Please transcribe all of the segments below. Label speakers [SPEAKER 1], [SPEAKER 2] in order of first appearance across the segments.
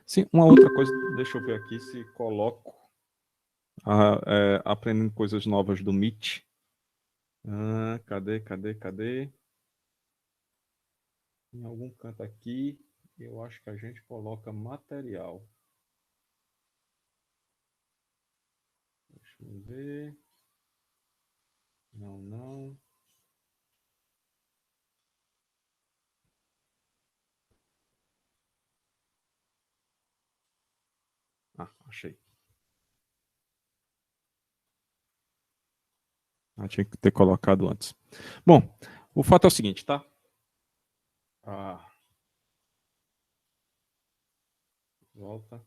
[SPEAKER 1] Sim, uma outra coisa, deixa eu ver aqui se coloco aprendendo coisas novas do Meet. Cadê? Em algum canto aqui, eu acho que a gente coloca material. Deixa eu ver. Não. Achei. Tinha que ter colocado antes. Bom, o fato é o seguinte, tá? Volta.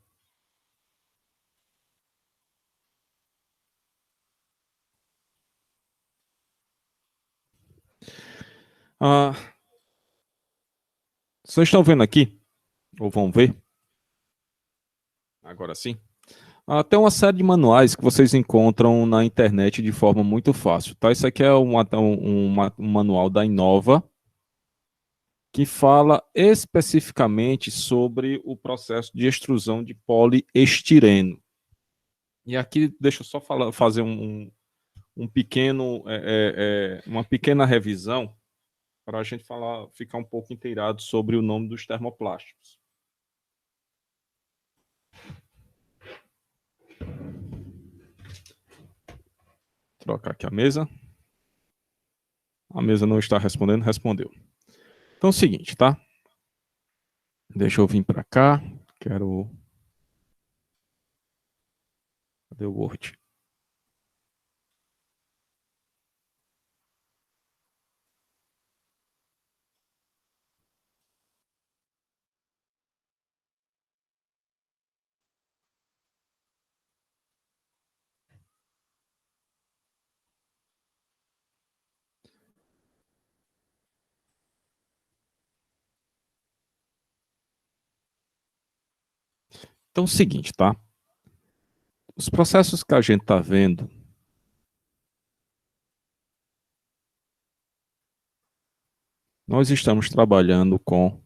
[SPEAKER 1] Vocês estão vendo aqui? Ou vão ver? Agora sim. Tem uma série de manuais que vocês encontram na internet de forma muito fácil, tá? Isso aqui é um manual da Inova que fala especificamente sobre o processo de extrusão de poliestireno. E aqui, deixa eu só fazer uma pequena revisão para a gente ficar um pouco inteirado sobre o nome dos termoplásticos. Trocar aqui a mesa. A mesa não está respondendo, respondeu. Então é o seguinte, tá? Deixa eu vir para cá. Cadê o Word? Então é o seguinte, tá? Os processos que a gente está vendo, nós estamos trabalhando com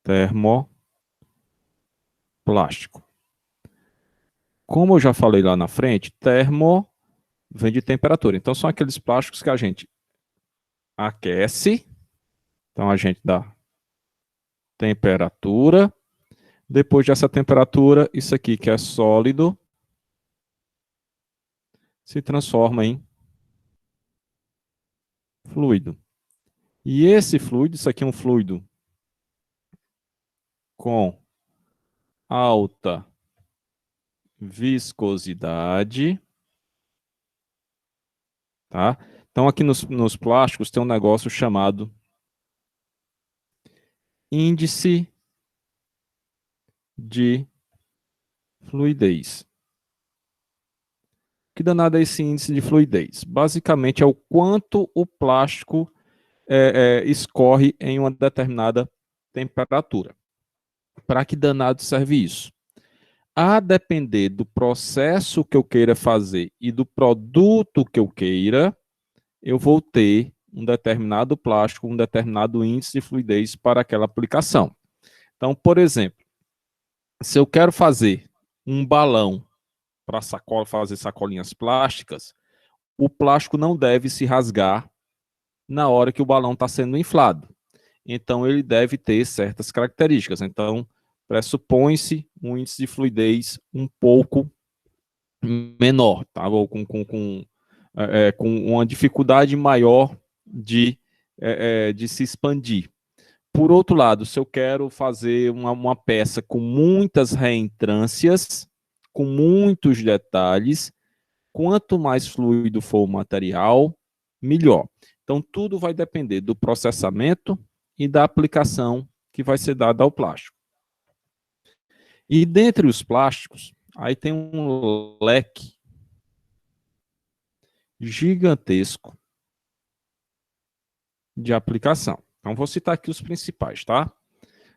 [SPEAKER 1] termoplástico. Como eu já falei lá na frente, termo vem de temperatura. Então são aqueles plásticos que a gente aquece, então a gente dá temperatura. Depois dessa temperatura, isso aqui que é sólido se transforma em fluido. E esse fluido, isso aqui é um fluido com alta viscosidade, tá? Então aqui nos plásticos tem um negócio chamado índice de fluidez. Que danado é esse índice de fluidez? Basicamente é o quanto o plástico escorre em uma determinada temperatura. Para que danado serve isso? A depender do processo que eu queira fazer e do produto que eu queira, eu vou ter um determinado plástico, um determinado índice de fluidez para aquela aplicação. Então, por exemplo, se eu quero fazer um balão para fazer sacolinhas plásticas, o plástico não deve se rasgar na hora que o balão está sendo inflado. Então, ele deve ter certas características. Então, pressupõe-se um índice de fluidez um pouco menor, tá? Ou com uma dificuldade maior de se expandir. Por outro lado, se eu quero fazer uma peça com muitas reentrâncias, com muitos detalhes, quanto mais fluido for o material, melhor. Então, tudo vai depender do processamento e da aplicação que vai ser dada ao plástico. E dentre os plásticos, aí tem um leque gigantesco de aplicação. Então, vou citar aqui os principais, tá?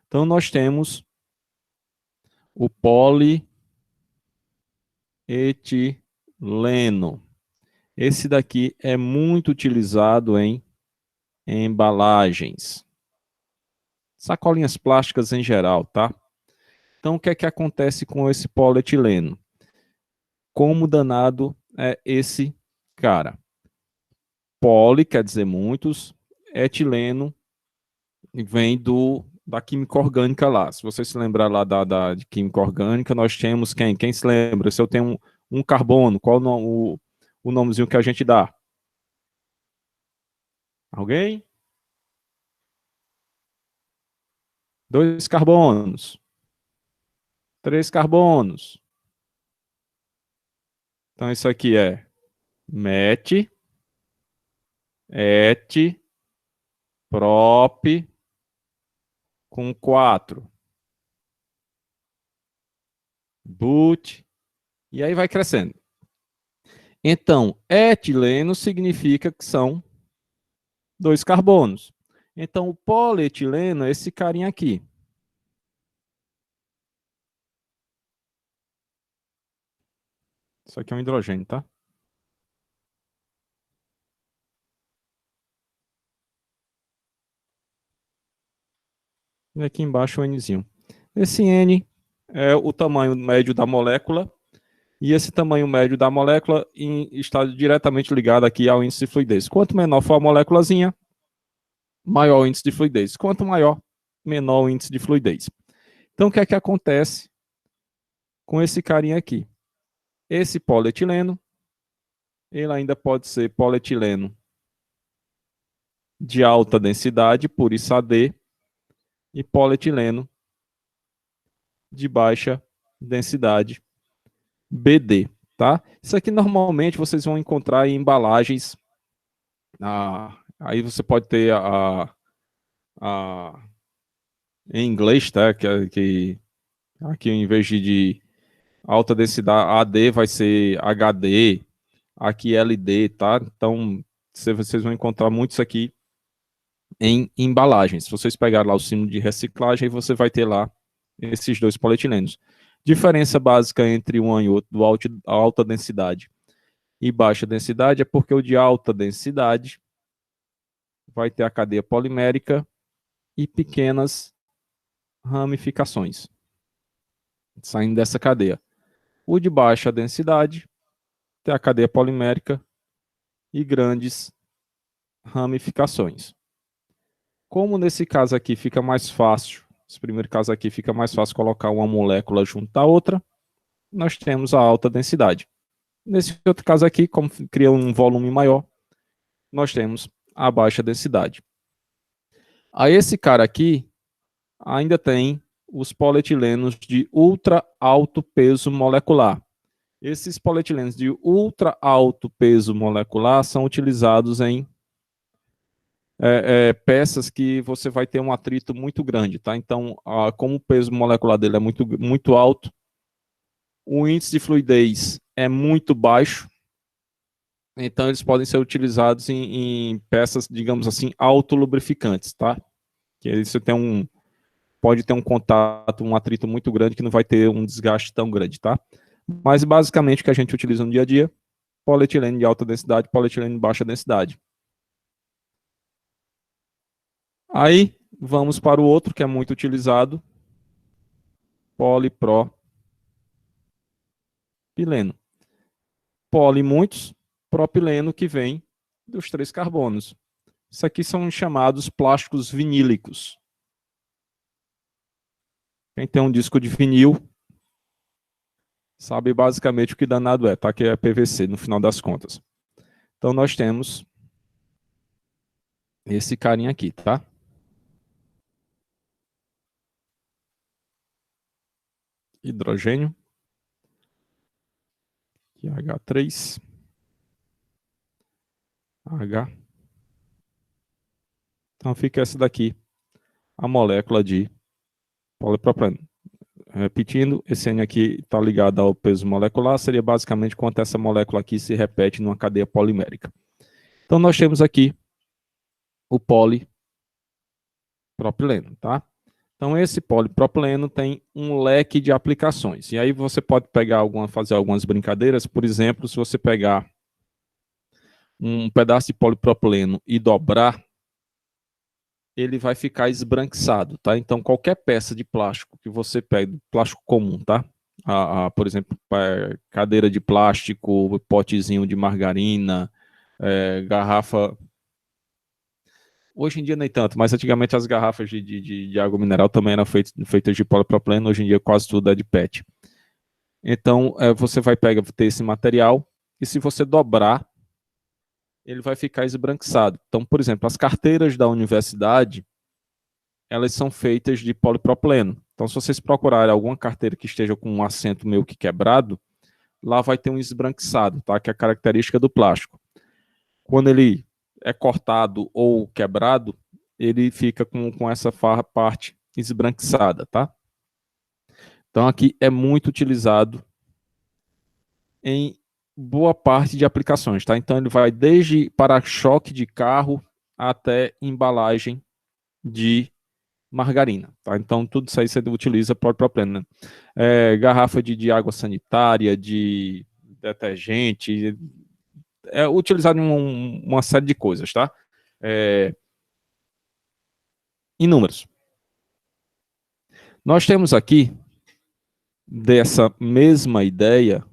[SPEAKER 1] Então, nós temos o polietileno. Esse daqui é muito utilizado em embalagens, sacolinhas plásticas em geral, tá? Então, o que é que acontece com esse polietileno? Como danado é esse cara? Poli quer dizer muitos, etileno vem da química orgânica lá. Se você se lembrar lá de química orgânica, nós temos quem? Quem se lembra? Se eu tenho um carbono, qual o nomezinho que a gente dá? Alguém? 2 carbonos. 3 carbonos. Então, isso aqui é met, et, prop, com 4. But, e aí vai crescendo. Então, etileno significa que são 2 carbonos. Então, o polietileno é esse carinha aqui. Isso aqui é um hidrogênio, tá? E aqui embaixo o Nzinho. Esse N é o tamanho médio da molécula, e esse tamanho médio da molécula está diretamente ligado aqui ao índice de fluidez. Quanto menor for a moléculazinha, maior o índice de fluidez. Quanto maior, menor o índice de fluidez. Então, o que é que acontece com esse carinha aqui? Esse polietileno, ele ainda pode ser polietileno de alta densidade, por isso AD, e polietileno de baixa densidade, BD, tá? Isso aqui normalmente vocês vão encontrar em embalagens. Aí você pode ter em inglês, tá? Que aqui em vez de alta densidade AD vai ser HD, aqui LD, tá? Então vocês vão encontrar muitos aqui em embalagens. Se vocês pegarem lá o símbolo de reciclagem, você vai ter lá esses 2 polietilenos. Diferença básica entre um e outro, do alta densidade e baixa densidade, é porque o de alta densidade vai ter a cadeia polimérica e pequenas ramificações saindo dessa cadeia. O de baixa densidade tem a cadeia polimérica e grandes ramificações. Como nesse caso aqui fica mais fácil, esse primeiro caso aqui fica mais fácil colocar uma molécula junto à outra, nós temos a alta densidade. Nesse outro caso aqui, como cria um volume maior, nós temos a baixa densidade. Aí esse cara aqui ainda tem os polietilenos de ultra alto peso molecular. Esses polietilenos de ultra alto peso molecular são utilizados em peças que você vai ter um atrito muito grande, tá? Então, como o peso molecular dele é muito alto, o índice de fluidez é muito baixo, então eles podem ser utilizados em peças, digamos assim, autolubrificantes, tá? Que aí você pode ter um contato, um atrito muito grande que não vai ter um desgaste tão grande, tá? Mas basicamente o que a gente utiliza no dia a dia, polietileno de alta densidade, polietileno de baixa densidade. Aí vamos para o outro que é muito utilizado, polipropileno. Poli muitos, propileno que vem dos 3 carbonos. Isso aqui são chamados plásticos vinílicos. Quem tem um disco de vinil sabe basicamente o que danado é, tá? Que é PVC no final das contas. Então nós temos esse carinha aqui, tá? Hidrogênio, que é H3, H. Então fica essa daqui, a molécula de polipropileno. Repetindo, esse N aqui está ligado ao peso molecular, seria basicamente quanto essa molécula aqui se repete numa cadeia polimérica. Então nós temos aqui o polipropileno, tá? Então esse polipropileno tem um leque de aplicações. E aí você pode fazer algumas brincadeiras, por exemplo, se você pegar um pedaço de polipropileno e dobrar, ele vai ficar esbranquiçado, tá? Então, qualquer peça de plástico que você pegue, plástico comum, tá? Por exemplo, cadeira de plástico, potezinho de margarina, garrafa. Hoje em dia nem tanto, mas antigamente as garrafas de água mineral também eram feitas de polipropileno, hoje em dia quase tudo é de PET. Então, você vai ter esse material, e se você dobrar, ele vai ficar esbranquiçado. Então, por exemplo, as carteiras da universidade, elas são feitas de polipropileno. Então, se vocês procurarem alguma carteira que esteja com um assento meio que quebrado, lá vai ter um esbranquiçado, tá? Que é a característica do plástico. Quando ele é cortado ou quebrado, ele fica com essa parte esbranquiçada, tá? Então, aqui é muito utilizado em boa parte de aplicações, tá? Então, ele vai desde para-choque de carro até embalagem de margarina, tá? Então, tudo isso aí você utiliza polipropileno, né? Garrafa de água sanitária, de detergente, é utilizado em uma série de coisas, tá? É, Inúmeros. Nós temos aqui, dessa mesma ideia,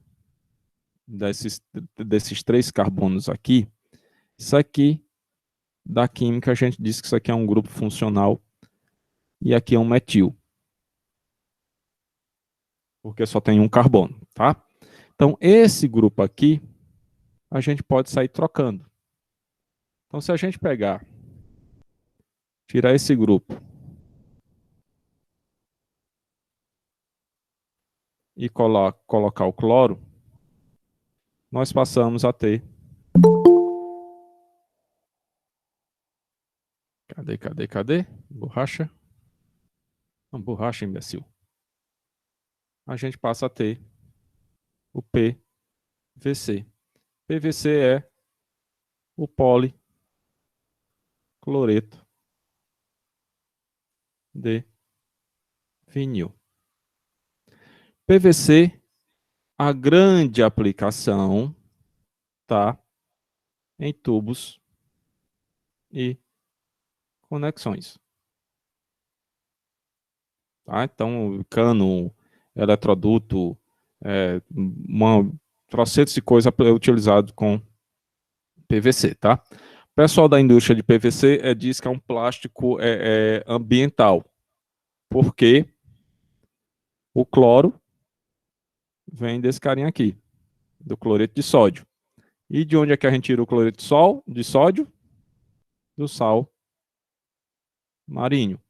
[SPEAKER 1] desses três carbonos aqui, isso aqui, da química, a gente diz que isso aqui é um grupo funcional e aqui é um metil, porque só tem um carbono, tá? Então, esse grupo aqui, a gente pode sair trocando. Então, se a gente pegar, tirar esse grupo e colocar o cloro, nós passamos a ter. Cadê? Borracha? Não, borracha, imbecil. A gente passa a ter o PVC. PVC é o policloreto de vinil. PVC, a grande aplicação, tá em tubos e conexões. Tá? Então, cano, eletroduto, uma trocentos de coisa é utilizado com PVC, tá? O pessoal da indústria de PVC diz que é um plástico ambiental, porque o cloro vem desse carinha aqui, do cloreto de sódio. E de onde é que a gente tira o cloreto de sódio? Do sal marinho.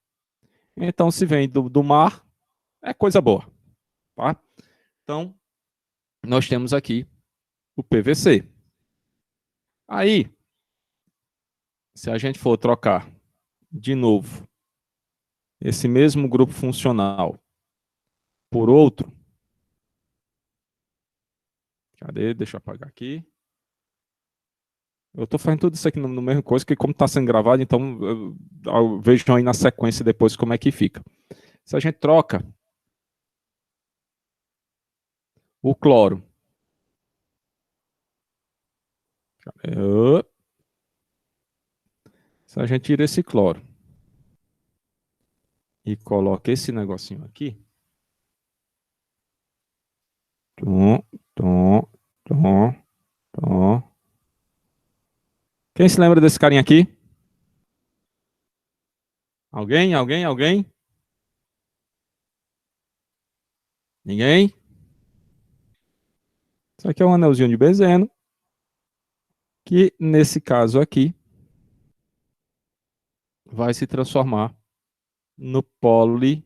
[SPEAKER 1] Então, se vem do mar, é coisa boa, tá? Então, nós temos aqui o PVC. Aí, se a gente for trocar de novo esse mesmo grupo funcional por outro, cadê? Deixa eu apagar aqui. Eu estou fazendo tudo isso aqui no mesmo coisa, que como está sendo gravado, então eu vejo aí na sequência depois como é que fica. Se a gente troca o cloro, se a gente tira esse cloro e coloca esse negocinho aqui, tom, tom, tom, tom. Quem se lembra desse carinha aqui? Alguém? Ninguém? Isso aqui é um anelzinho de benzeno, que nesse caso aqui vai se transformar no poliestireno.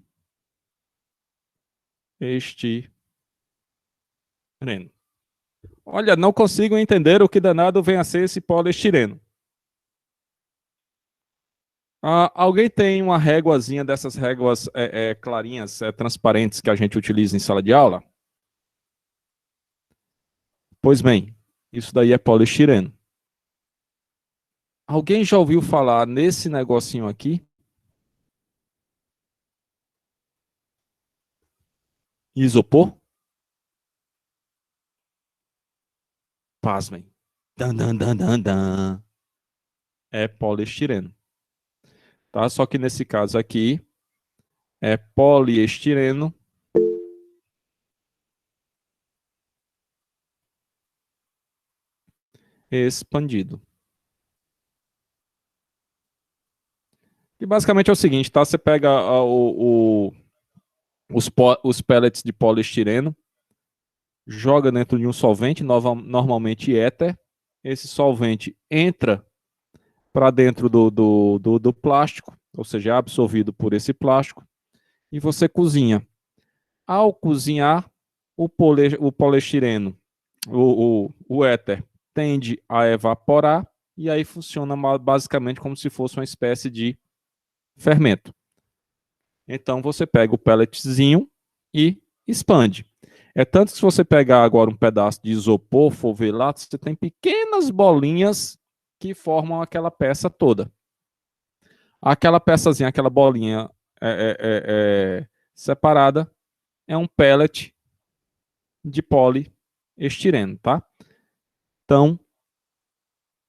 [SPEAKER 1] Olha, não consigo entender o que danado vem a ser esse poliestireno. Alguém tem uma réguazinha dessas réguas clarinhas, transparentes que a gente utiliza em sala de aula? Pois bem, isso daí é poliestireno. Alguém já ouviu falar nesse negocinho aqui? Isopor? Pasmem. Dan, dan, dan, dan, dan. É poliestireno. tá? Só que nesse caso aqui é poliestireno expandido. E basicamente é o seguinte, tá? Você pega os pellets de poliestireno, joga dentro de um solvente, normalmente éter. Esse solvente entra para dentro do plástico, ou seja, é absorvido por esse plástico, e você cozinha. Ao cozinhar, o poliestireno, o éter, tende a evaporar, e aí funciona basicamente como se fosse uma espécie de fermento. Então você pega o pelletzinho e expande. É tanto que se você pegar agora um pedaço de isopor, for ver lá, você tem pequenas bolinhas que formam aquela peça toda. Aquela peçazinha, aquela bolinha separada, é um pellet de poliestireno, tá? Então,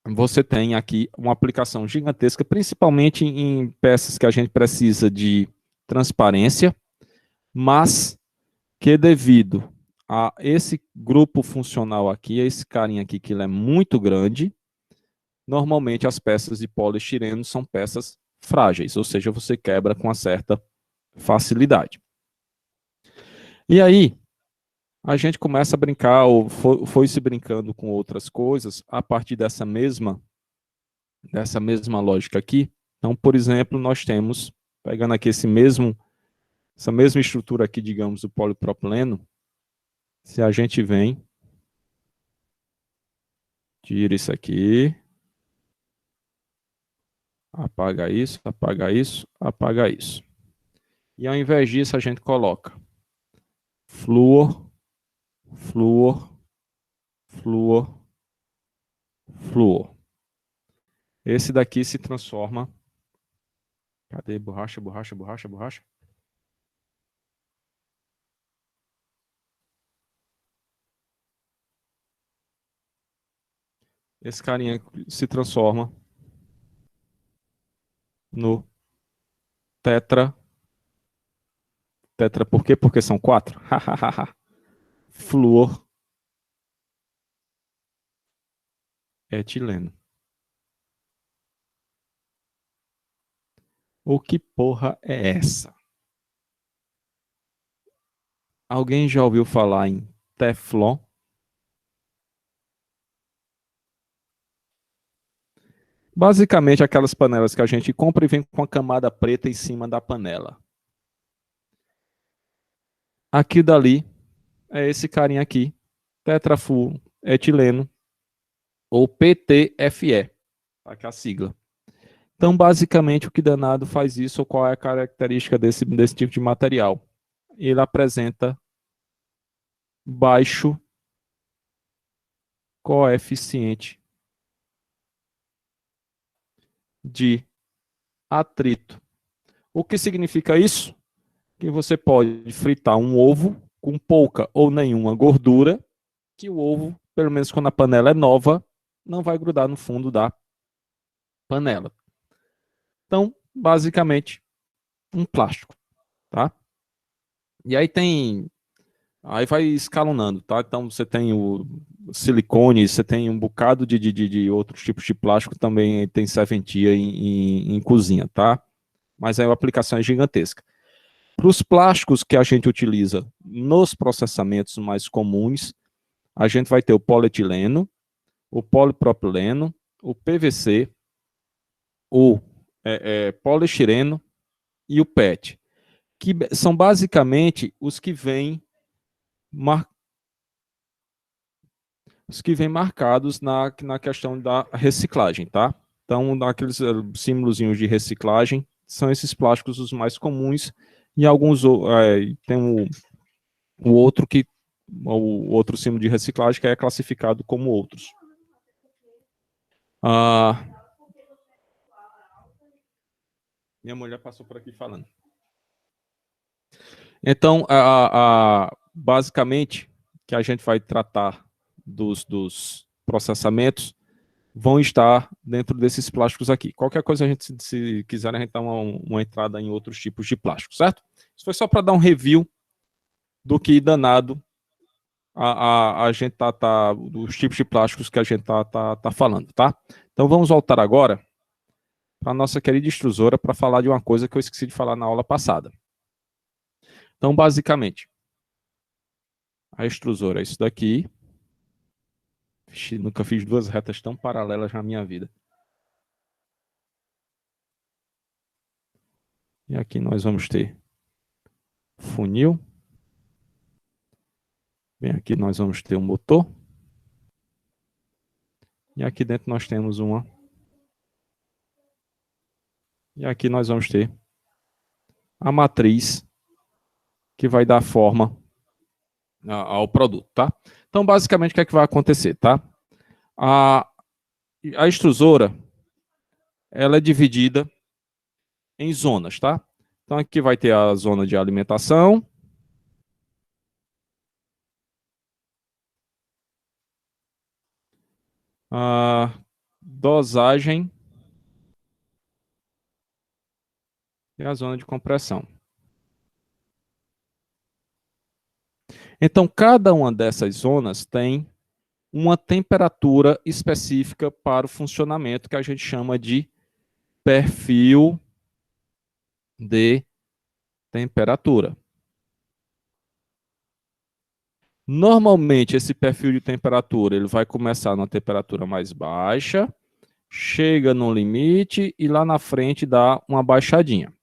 [SPEAKER 1] você tem aqui uma aplicação gigantesca, principalmente em peças que a gente precisa de transparência, mas que devido a esse grupo funcional aqui, a esse carinha aqui, que ele é muito grande, normalmente as peças de poliestireno são peças frágeis, ou seja, você quebra com uma certa facilidade. E aí, a gente começa a brincar, ou foi se brincando com outras coisas, a partir dessa mesma lógica aqui. Então, por exemplo, nós temos, pegando aqui essa mesma estrutura aqui, digamos, do polipropileno, se a gente vem, tira isso aqui, apaga isso, apaga isso, apaga isso. E ao invés disso, a gente coloca flúor, flúor, flúor, flúor. Esse daqui se transforma. Cadê? Borracha, borracha, borracha, borracha. Esse carinha se transforma no tetra. Tetra por quê? Porque são 4. Fluor etileno. O que porra é essa? Alguém já ouviu falar em Teflon? Basicamente aquelas panelas que a gente compra e vem com a camada preta em cima da panela. Aqui dali é esse carinha aqui, tetrafluor etileno, ou PTFE, tá aqui a sigla. Então, basicamente, o que danado faz isso, ou qual é a característica desse tipo de material? Ele apresenta baixo coeficiente de atrito. O que significa isso? Que você pode fritar um ovo com pouca ou nenhuma gordura, que o ovo, pelo menos quando a panela é nova, não vai grudar no fundo da panela. Então, basicamente, um plástico, tá? E aí vai escalonando, tá? Então você tem o silicone, você tem um bocado de outros tipos de plástico, também tem serventia em cozinha, tá? Mas aí a aplicação é gigantesca. Para os plásticos que a gente utiliza nos processamentos mais comuns, a gente vai ter o polietileno, o polipropileno, o PVC, o poliestireno e o PET, que são basicamente os que vêm marcados na questão da reciclagem, tá? Então, aqueles símbolozinhos de reciclagem são esses plásticos os mais comuns, e alguns tem o outro o outro símbolo de reciclagem que é classificado como outros. Minha mulher passou por aqui falando. Então, basicamente, que a gente vai tratar dos processamentos, vão estar dentro desses plásticos aqui. Qualquer coisa, a gente, se quiser, a gente dá uma entrada em outros tipos de plástico, certo? Isso foi só para dar um review do que danado a gente dos tipos de plásticos que a gente tá falando, tá? Então vamos voltar agora para a nossa querida extrusora para falar de uma coisa que eu esqueci de falar na aula passada. Então, basicamente, a extrusora é isso daqui. Vixe, nunca fiz duas retas tão paralelas na minha vida. E aqui nós vamos ter funil. Bem, aqui nós vamos ter um motor. E aqui dentro nós temos uma. E aqui nós vamos ter a matriz que vai dar forma ao produto, tá? Então, basicamente, o que é que vai acontecer, tá? A extrusora, ela é dividida em zonas, tá? Então, aqui vai ter a zona de alimentação. A dosagem e a zona de compressão. Então, cada uma dessas zonas tem uma temperatura específica para o funcionamento que a gente chama de perfil de temperatura. Normalmente, esse perfil de temperatura ele vai começar na temperatura mais baixa, chega no limite e lá na frente dá uma baixadinha.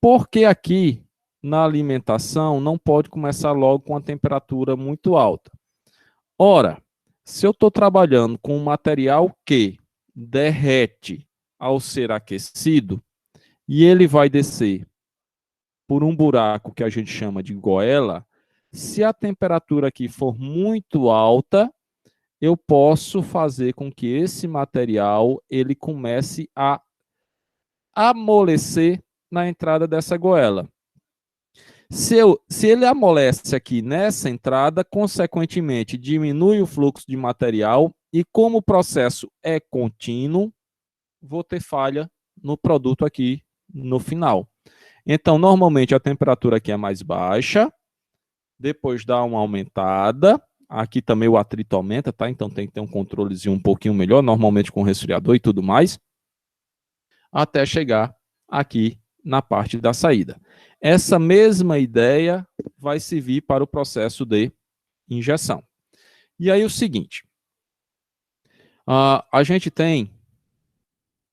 [SPEAKER 1] Porque aqui na alimentação não pode começar logo com a temperatura muito alta. Ora, se eu estou trabalhando com um material que derrete ao ser aquecido e ele vai descer por um buraco que a gente chama de goela, se a temperatura aqui for muito alta, eu posso fazer com que esse material ele comece a amolecer na entrada dessa goela. Se ele amolece aqui nessa entrada, consequentemente diminui o fluxo de material e como o processo é contínuo, vou ter falha no produto aqui no final. Então, normalmente a temperatura aqui é mais baixa, depois dá uma aumentada, aqui também o atrito aumenta, tá? Então tem que ter um controlezinho um pouquinho melhor, normalmente com resfriador e tudo mais, até chegar aqui na parte da saída. Essa mesma ideia vai servir para o processo de injeção. E aí o seguinte, a gente tem,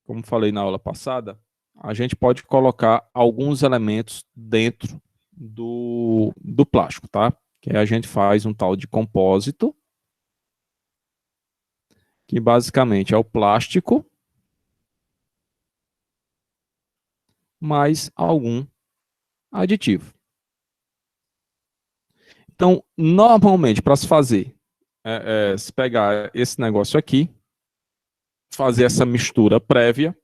[SPEAKER 1] como falei na aula passada, a gente pode colocar alguns elementos dentro do plástico, tá? Que aí a gente faz um tal de compósito, que basicamente é o plástico mais algum aditivo. Então, normalmente, para se fazer, se pegar esse negócio aqui, fazer essa mistura prévia,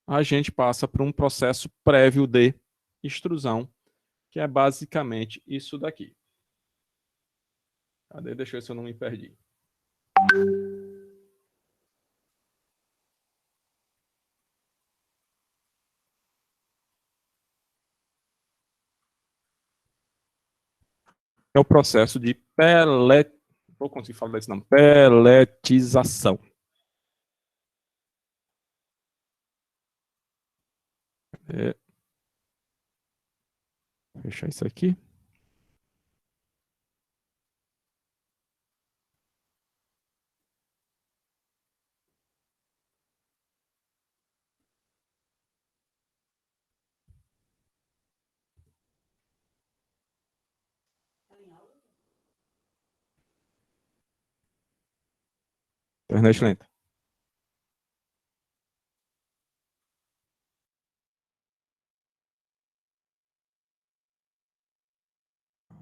[SPEAKER 1] a gente passa por um processo prévio de extrusão, que é basicamente isso daqui. Cadê? Deixa eu ver se eu não me perdi. É o processo de vou conseguir falar desse nome, peletização. Fechar isso aqui. Internet lenta.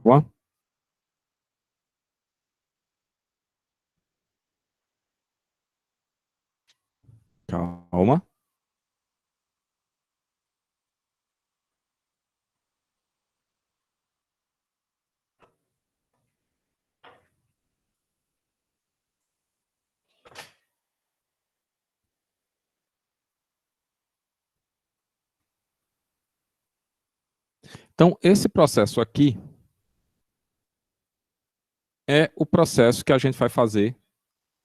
[SPEAKER 1] Boa? Calma. Então, esse processo aqui é o processo que a gente vai fazer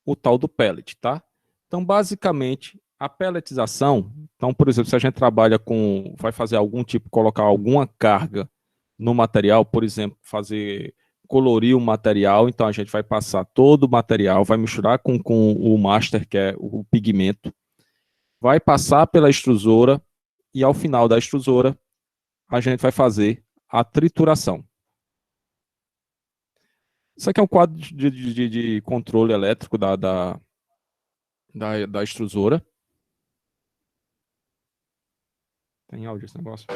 [SPEAKER 1] o tal do pellet, tá? Então, basicamente, a pelletização, então, por exemplo, se a gente trabalha com, vai fazer algum tipo, colocar alguma carga no material, por exemplo, fazer, colorir o material, então a gente vai passar todo o material, vai misturar com o master, que é o pigmento, vai passar pela extrusora e ao final da extrusora a gente vai fazer a trituração. Isso aqui é um quadro de controle elétrico da extrusora. Tem áudio esse negócio?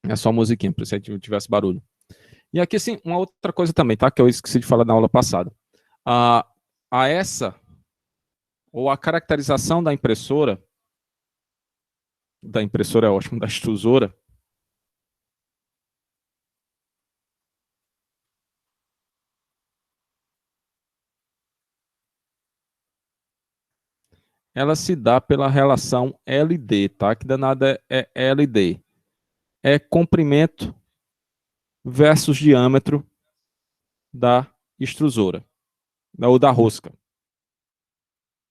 [SPEAKER 1] É só musiquinha, para se tivesse barulho. E aqui, sim, uma outra coisa também, tá? Que eu esqueci de falar na aula passada. A essa, ou a caracterização da impressora é ótimo, da extrusora, ela se dá pela relação LD, tá? Que danada é LD? É comprimento versus diâmetro da extrusora, ou da rosca.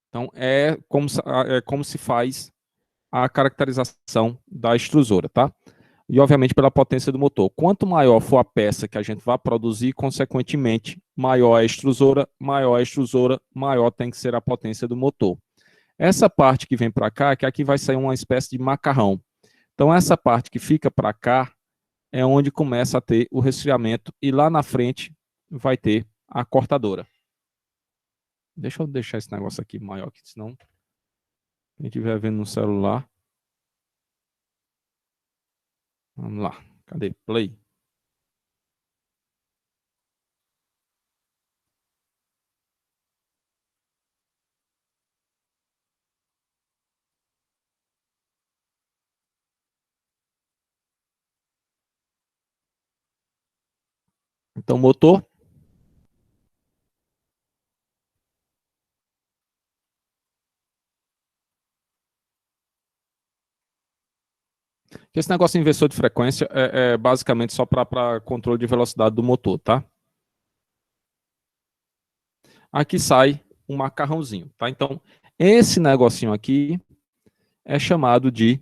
[SPEAKER 1] Então, é como se faz a caracterização da extrusora, tá? E, obviamente, pela potência do motor. Quanto maior for a peça que a gente vai produzir, consequentemente, maior a extrusora, maior tem que ser a potência do motor. Essa parte que vem para cá, que aqui vai sair uma espécie de macarrão. Então, essa parte que fica para cá é onde começa a ter o resfriamento e lá na frente vai ter a cortadora. Deixa eu deixar esse negócio aqui maior, que senão quem estiver vendo no celular. Vamos lá. Cadê? Play. Então, motor. Esse negócio de inversor de frequência é basicamente só para controle de velocidade do motor, tá? Aqui sai um macarrãozinho, tá? Então, esse negocinho aqui é chamado de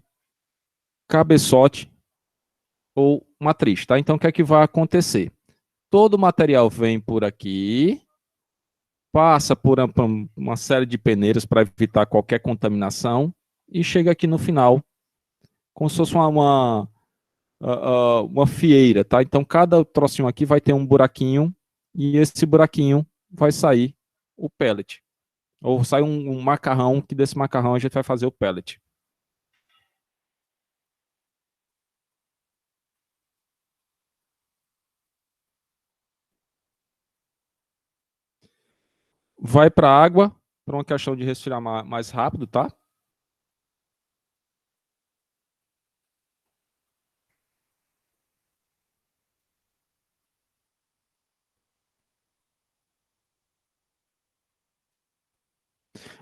[SPEAKER 1] cabeçote ou matriz, tá? Então, o que é que vai acontecer? Todo o material vem por aqui, passa por uma série de peneiras para evitar qualquer contaminação e chega aqui no final, como se fosse uma fieira, tá? Então, cada trocinho aqui vai ter um buraquinho e esse buraquinho vai sair o pellet. Ou sai um macarrão, que desse macarrão a gente vai fazer o pellet. Vai para a água, para uma questão de resfriar mais rápido, tá?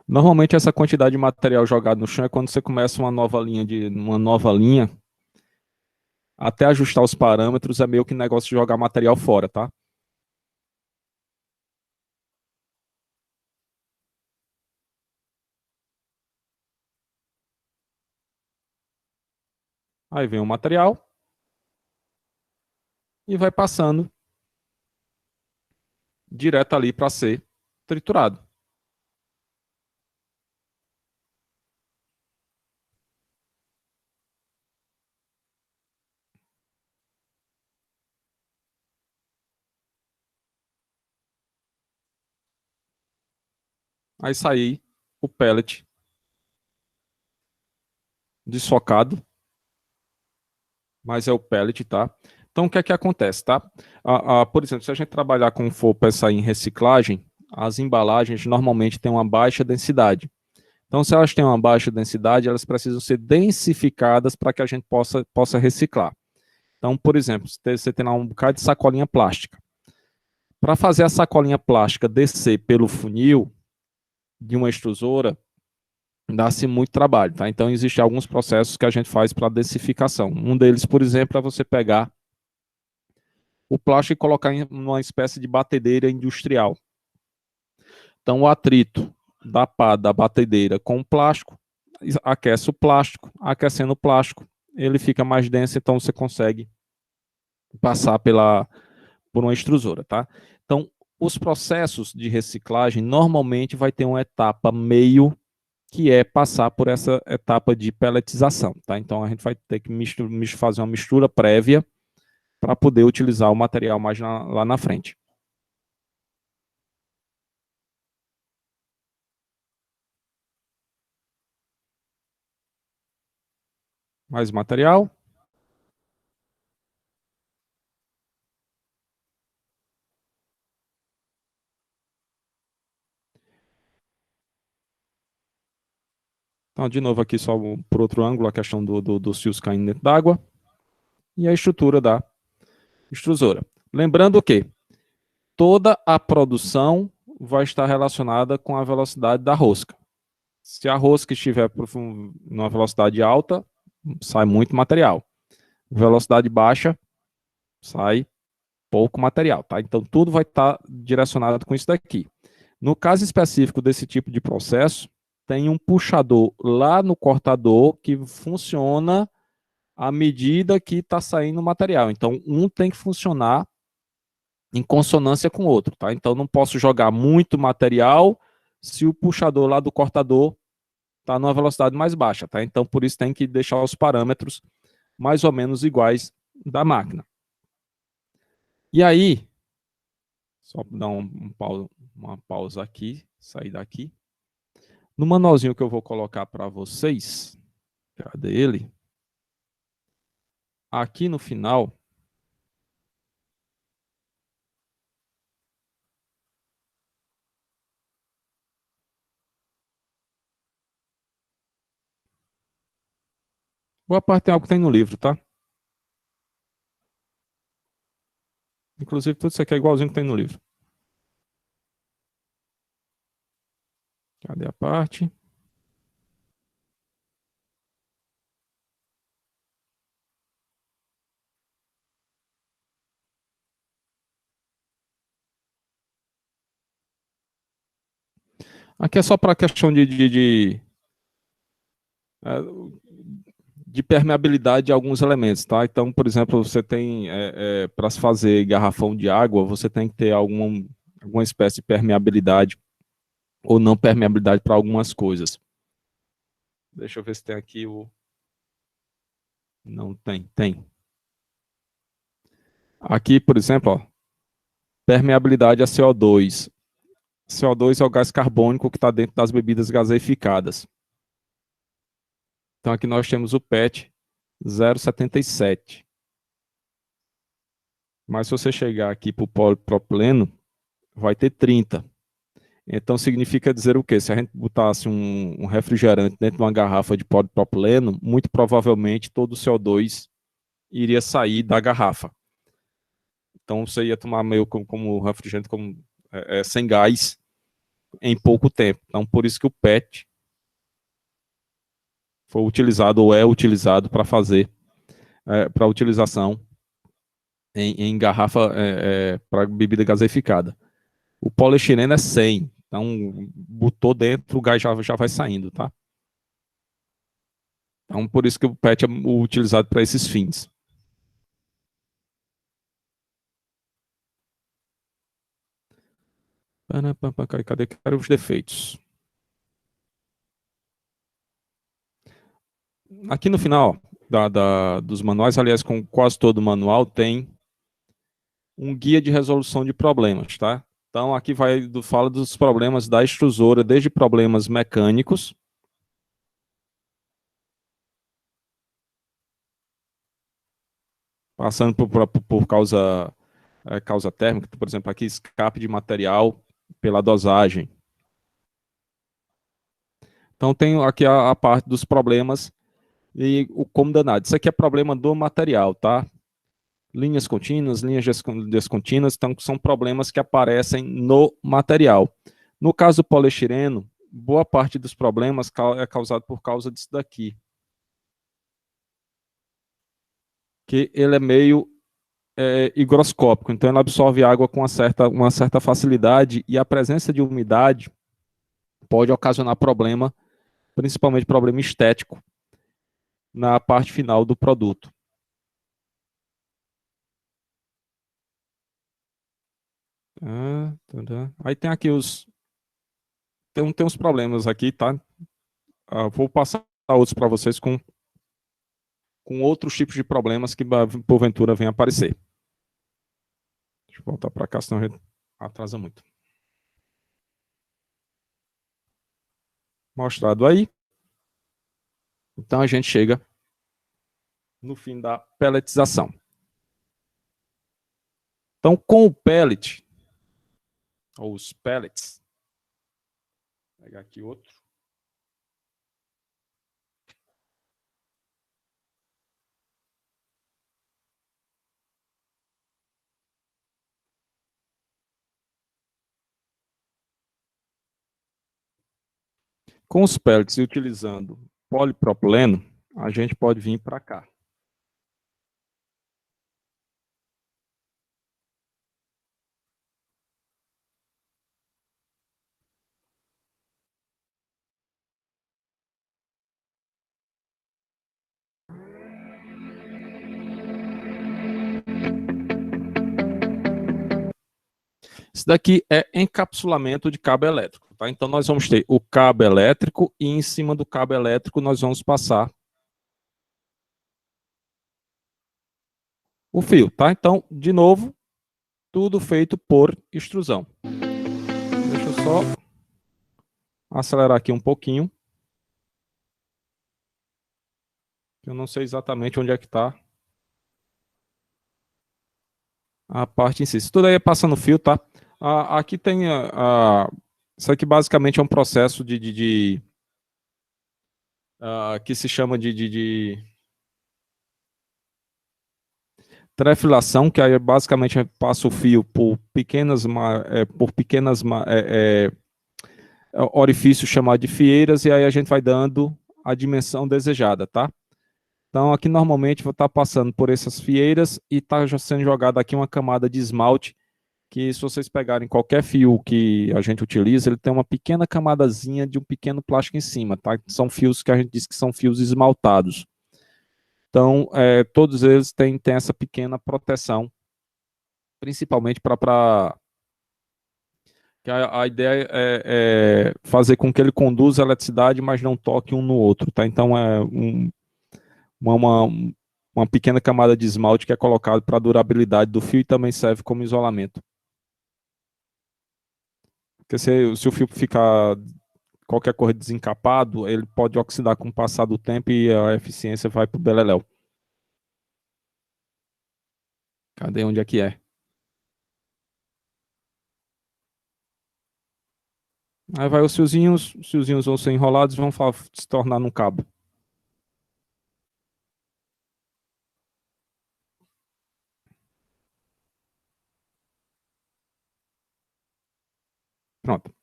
[SPEAKER 1] Normalmente essa quantidade de material jogado no chão é quando você começa uma nova linha, até ajustar os parâmetros é meio que negócio de jogar material fora, tá? Aí vem o material e vai passando direto ali para ser triturado. Aí sair o pellet desfocado, mas é o pellet, tá? Então, o que é que acontece, tá? Por exemplo, se a gente trabalhar com for pensar em reciclagem, as embalagens normalmente têm uma baixa densidade. Então, se elas têm uma baixa densidade, elas precisam ser densificadas para que a gente possa reciclar. Então, por exemplo, você tem lá um bocado de sacolinha plástica. Para fazer a sacolinha plástica descer pelo funil de uma extrusora, dá-se muito trabalho, tá? Então, existem alguns processos que a gente faz para densificação. Um deles, por exemplo, é você pegar o plástico e colocar em uma espécie de batedeira industrial. Então, o atrito da pá da batedeira com o plástico aquece o plástico, aquecendo o plástico, ele fica mais denso, então você consegue passar por uma extrusora, tá? Então, os processos de reciclagem normalmente vai ter uma etapa meio que é passar por essa etapa de pelletização, tá? Então, a gente vai ter que fazer uma mistura prévia para poder utilizar o material mais lá na frente. Mais material. Então, de novo aqui, só por outro ângulo, a questão dos fios caindo dentro d'água. E a estrutura da extrusora. Lembrando que toda a produção vai estar relacionada com a velocidade da rosca. Se a rosca estiver numa velocidade alta, sai muito material. Velocidade baixa, sai pouco material, tá? Então, tudo vai estar direcionado com isso daqui. No caso específico desse tipo de processo, tem um puxador lá no cortador que funciona à medida que está saindo o material. Então, um tem que funcionar em consonância com o outro, tá? Então, não posso jogar muito material se o puxador lá do cortador está numa velocidade mais baixa, tá? Então, por isso tem que deixar os parâmetros mais ou menos iguais da máquina. E aí, só dar uma pausa aqui, sair daqui. No manualzinho que eu vou colocar para vocês, cadê ele? Aqui no final, boa parte tem algo que tem no livro, tá? Inclusive, tudo isso aqui é igualzinho que tem no livro. Cadê a parte? Aqui é só para a questão de permeabilidade de alguns elementos, tá? Então, por exemplo, você tem, para se fazer garrafão de água, você tem que ter alguma espécie de permeabilidade ou não permeabilidade para algumas coisas. Deixa eu ver se tem aqui o... Não tem, tem. Aqui, por exemplo, ó, permeabilidade a CO2. CO2 é o gás carbônico que está dentro das bebidas gaseificadas. Então, aqui nós temos o PET 0,77. Mas se você chegar aqui para o polipropileno, vai ter 30. Então, significa dizer o quê? Se a gente botasse um refrigerante dentro de uma garrafa de polipropileno, muito provavelmente todo o CO2 iria sair da garrafa. Então, você ia tomar meio como refrigerante sem gás em pouco tempo. Então, por isso que o PET foi utilizado ou é utilizado para fazer, para utilização em garrafa para bebida gaseificada. O poliestireno é 100, então botou dentro, o gás já vai saindo, tá? Então, por isso que o PET é utilizado para esses fins. Cadê os defeitos? Aqui no final dos manuais, aliás, com quase todo manual, tem um guia de resolução de problemas, tá? Então, aqui fala dos problemas da extrusora, desde problemas mecânicos, passando por causa térmica, por exemplo, aqui escape de material pela dosagem. Então, tem aqui a parte dos problemas e como danado. Isso aqui é problema do material, tá? linhas contínuas, linhas descontínuas, então são problemas que aparecem no material. No caso do poliestireno, boa parte dos problemas é causado por causa disso daqui, que ele é meio higroscópico, então ele absorve água com uma certa facilidade e a presença de umidade pode ocasionar problema, principalmente problema estético, na parte final do produto. Aí tem aqui tem uns problemas aqui, tá? Vou passar outros para vocês com outros tipos de problemas que porventura venham aparecer. Deixa eu voltar para cá, senão a gente atrasa muito. Mostrado aí. Então a gente chega no fim da pelletização. Então, com o pellet, ou os pellets, vou pegar aqui outro. Com os pellets e utilizando polipropileno, a gente pode vir para cá. Isso daqui é encapsulamento de cabo elétrico, tá? Então nós vamos ter o cabo elétrico e em cima do cabo elétrico nós vamos passar o fio, tá? Então, de novo, tudo feito por extrusão. Deixa eu só acelerar aqui um pouquinho. Eu não sei exatamente onde é que está a parte em si. Isso tudo aí é passando fio, tá? Aqui tem isso aqui basicamente é um processo que se chama de trefilação, que aí basicamente passa o fio por pequenas orifícios chamados de fieiras, e aí a gente vai dando a dimensão desejada, tá? Então aqui normalmente vou estar passando por essas fieiras e está já sendo jogada aqui uma camada de esmalte, que se vocês pegarem qualquer fio que a gente utiliza, ele tem uma pequena camadazinha de um pequeno plástico em cima, tá? São fios que a gente diz que são fios esmaltados. Então, todos eles têm essa pequena proteção, principalmente para que a ideia é fazer com que ele conduza a eletricidade, mas não toque um no outro, tá? Então é uma, uma pequena camada de esmalte que é colocado para a durabilidade do fio e também serve como isolamento. Porque se o fio ficar qualquer coisa desencapado, ele pode oxidar com o passar do tempo e a eficiência vai para o beleléu. Cadê onde é que é? Aí vai os fiozinhos vão ser enrolados e vão se tornar num cabo. Pronto.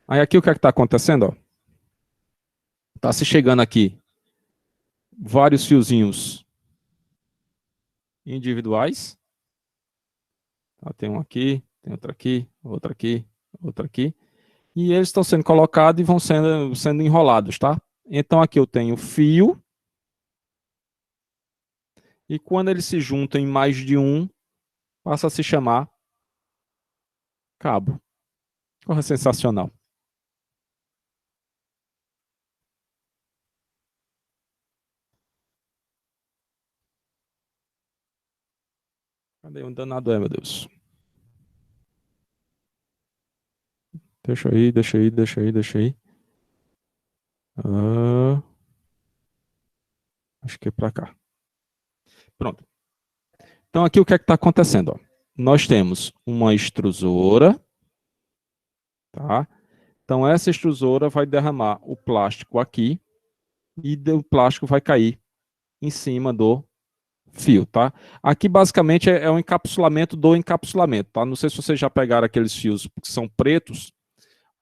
[SPEAKER 1] Aí aqui o que é que está acontecendo? Está se chegando aqui vários fiozinhos individuais. Tem um aqui, tem outro aqui, outro aqui, outro aqui. E eles estão sendo colocados e vão sendo enrolados, tá? Então aqui eu tenho fio. E quando eles se juntam em mais de um, passa a se chamar cabo. Corra sensacional. Cadê o danado meu Deus? Deixa aí, deixa aí, deixa aí, deixa aí. Acho que é para cá. Pronto. Então aqui o que é que está acontecendo? Ó? Nós temos uma extrusora, tá? Então essa extrusora vai derramar o plástico aqui e o plástico vai cair em cima do fio, tá? Aqui basicamente é um encapsulamento do encapsulamento, tá? Não sei se vocês já pegaram aqueles fios que são pretos,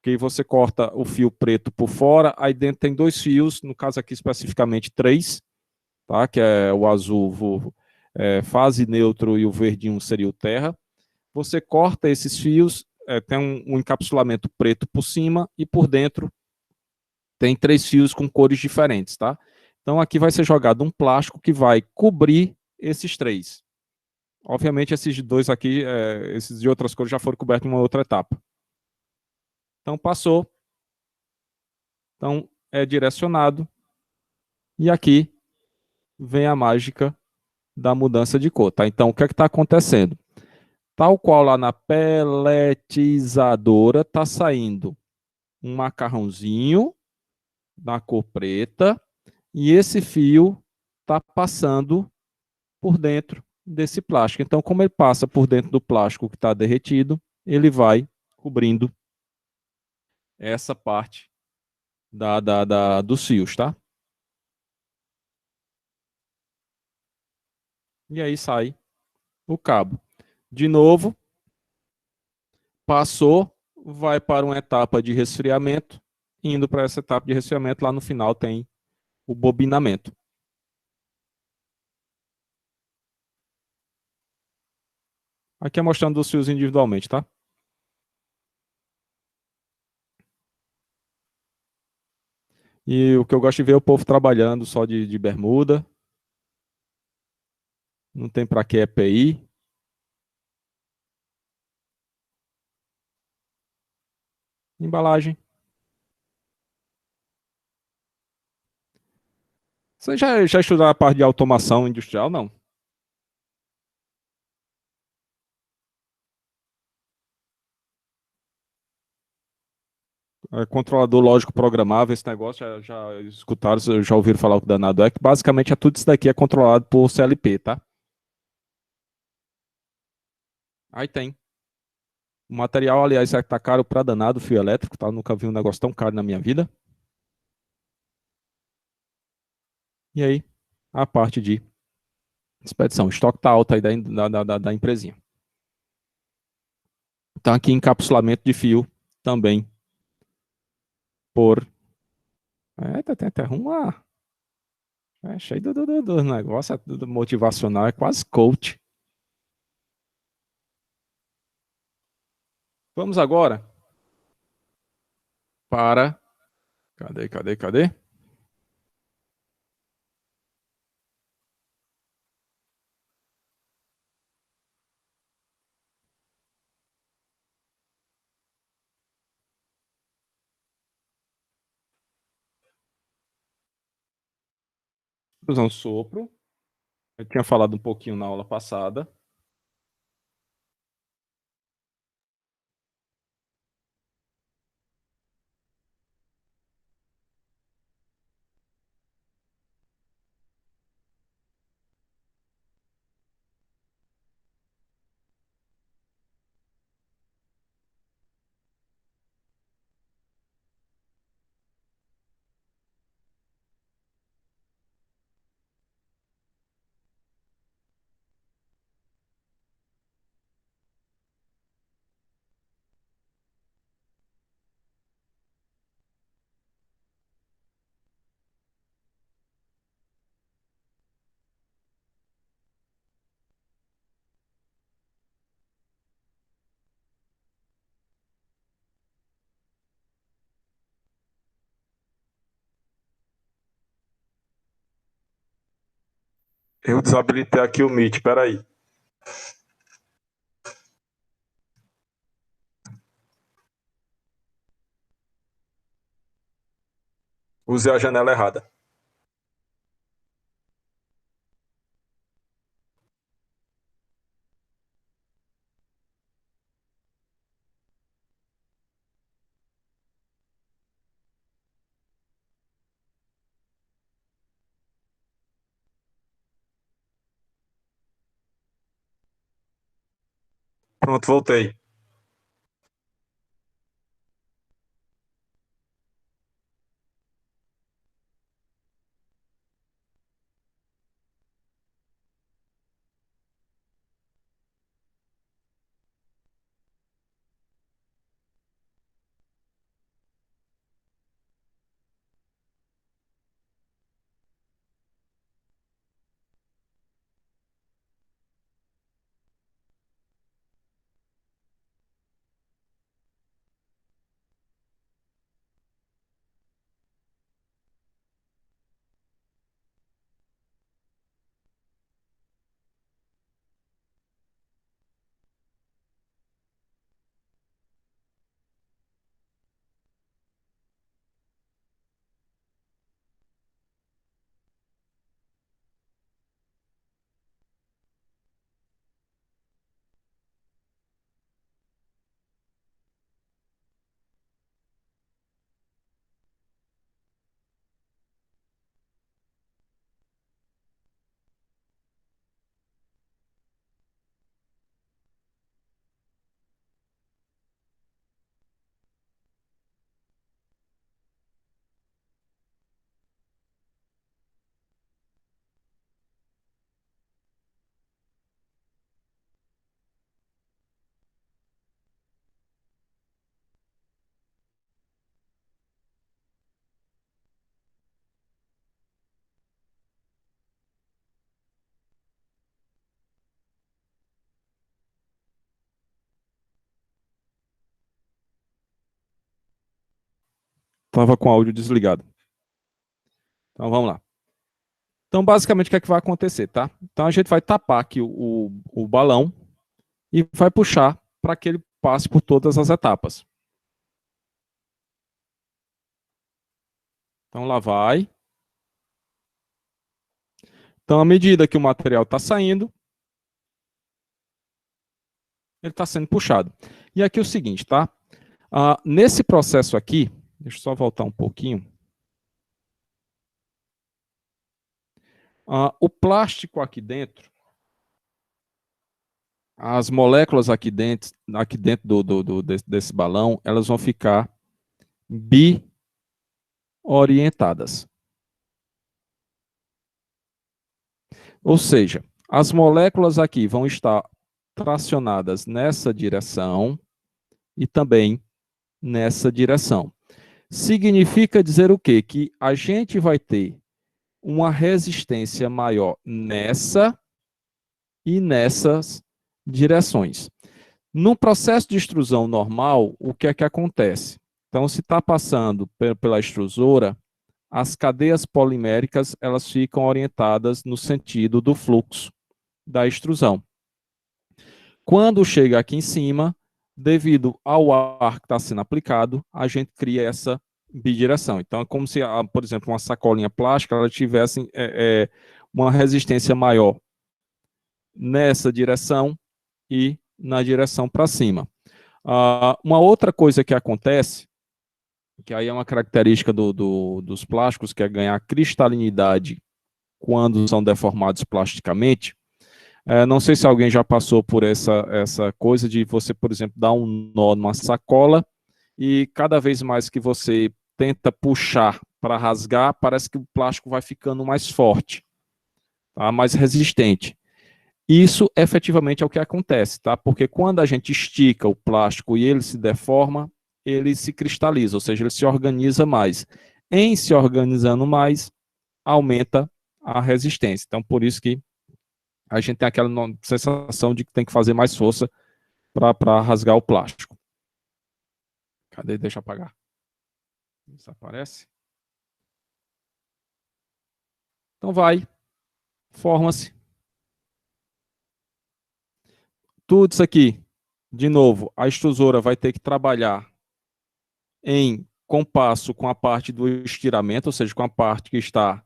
[SPEAKER 1] que você corta o fio preto por fora, aí dentro tem dois fios, no caso aqui especificamente três, tá? Que é o azul fase neutro e o verdinho seria o terra. Você corta esses fios, tem um encapsulamento preto por cima e por dentro tem três fios com cores diferentes, tá? Então aqui vai ser jogado um plástico que vai cobrir esses três. Obviamente esses dois aqui, esses de outras cores já foram cobertos em uma outra etapa. Então passou, então é direcionado e aqui vem a mágica da mudança de cor, tá? Então o que é que está acontecendo? Tal qual lá na peletizadora está saindo um macarrãozinho na cor preta e esse fio está passando por dentro desse plástico. Então, como ele passa por dentro do plástico que está derretido, ele vai cobrindo essa parte dos fios, tá? E aí sai o cabo. De novo, passou, vai para uma etapa de resfriamento. Indo para essa etapa de resfriamento, lá no final tem o bobinamento. Aqui é mostrando os fios individualmente, tá? E o que eu gosto de ver é o povo trabalhando só de bermuda. Não tem para que EPI. Embalagem. Você já estudou a parte de automação industrial? Não. Controlador lógico programável, esse negócio, já escutaram, já ouviram falar o que danado é, que basicamente tudo isso daqui é controlado por CLP, tá? Aí tem. O material, aliás, tá caro pra danado, fio elétrico, tá? Nunca vi um negócio tão caro na minha vida. E aí, a parte de expedição. O estoque tá alto aí da empresinha. Então aqui encapsulamento de fio também por... tem até uma... cheio do negócio, é tudo motivacional, é quase coach. Vamos agora para... Cadê? Usar um sopro. Eu tinha falado um pouquinho na aula passada. Eu desabilitei aqui o Meet, peraí. Usei a janela errada. Pronto, voltei. Estava com o áudio desligado. Então, vamos lá. Então, basicamente, o que é que vai acontecer, tá? Então, a gente vai tapar aqui o balão e vai puxar para que ele passe por todas as etapas. Então, lá vai. Então, à medida que o material está saindo, ele está sendo puxado. E aqui é o seguinte, tá? Nesse processo aqui, deixa eu só voltar um pouquinho. O plástico aqui dentro, as moléculas aqui dentro desse balão, elas vão ficar biorientadas. Ou seja, as moléculas aqui vão estar tracionadas nessa direção e também nessa direção. Significa dizer o quê? Que a gente vai ter uma resistência maior nessa e nessas direções. No processo de extrusão normal, o que é que acontece? Então, se está passando pela extrusora, as cadeias poliméricas elas ficam orientadas no sentido do fluxo da extrusão. Quando chega aqui em cima, devido ao ar que está sendo aplicado, a gente cria essa bidireção. Então, é como se, por exemplo, uma sacolinha plástica ela tivesse uma resistência maior nessa direção e na direção para cima. Uma outra coisa que acontece, que aí é uma característica dos plásticos, que é ganhar cristalinidade quando são deformados plasticamente. Não sei se alguém já passou por essa coisa de você, por exemplo, dar um nó numa sacola e cada vez mais que você tenta puxar para rasgar, parece que o plástico vai ficando mais forte, tá? Mais resistente. Isso efetivamente é o que acontece, tá? Porque quando a gente estica o plástico e ele se deforma, ele se cristaliza, ou seja, ele se organiza mais. Em se organizando mais, aumenta a resistência. Então, por isso que a gente tem aquela sensação de que tem que fazer mais força para rasgar o plástico. Cadê? Deixa eu apagar. Isso aparece. Então vai, forma-se. Tudo isso aqui, de novo, a extrusora vai ter que trabalhar em compasso com a parte do estiramento, ou seja, com a parte que está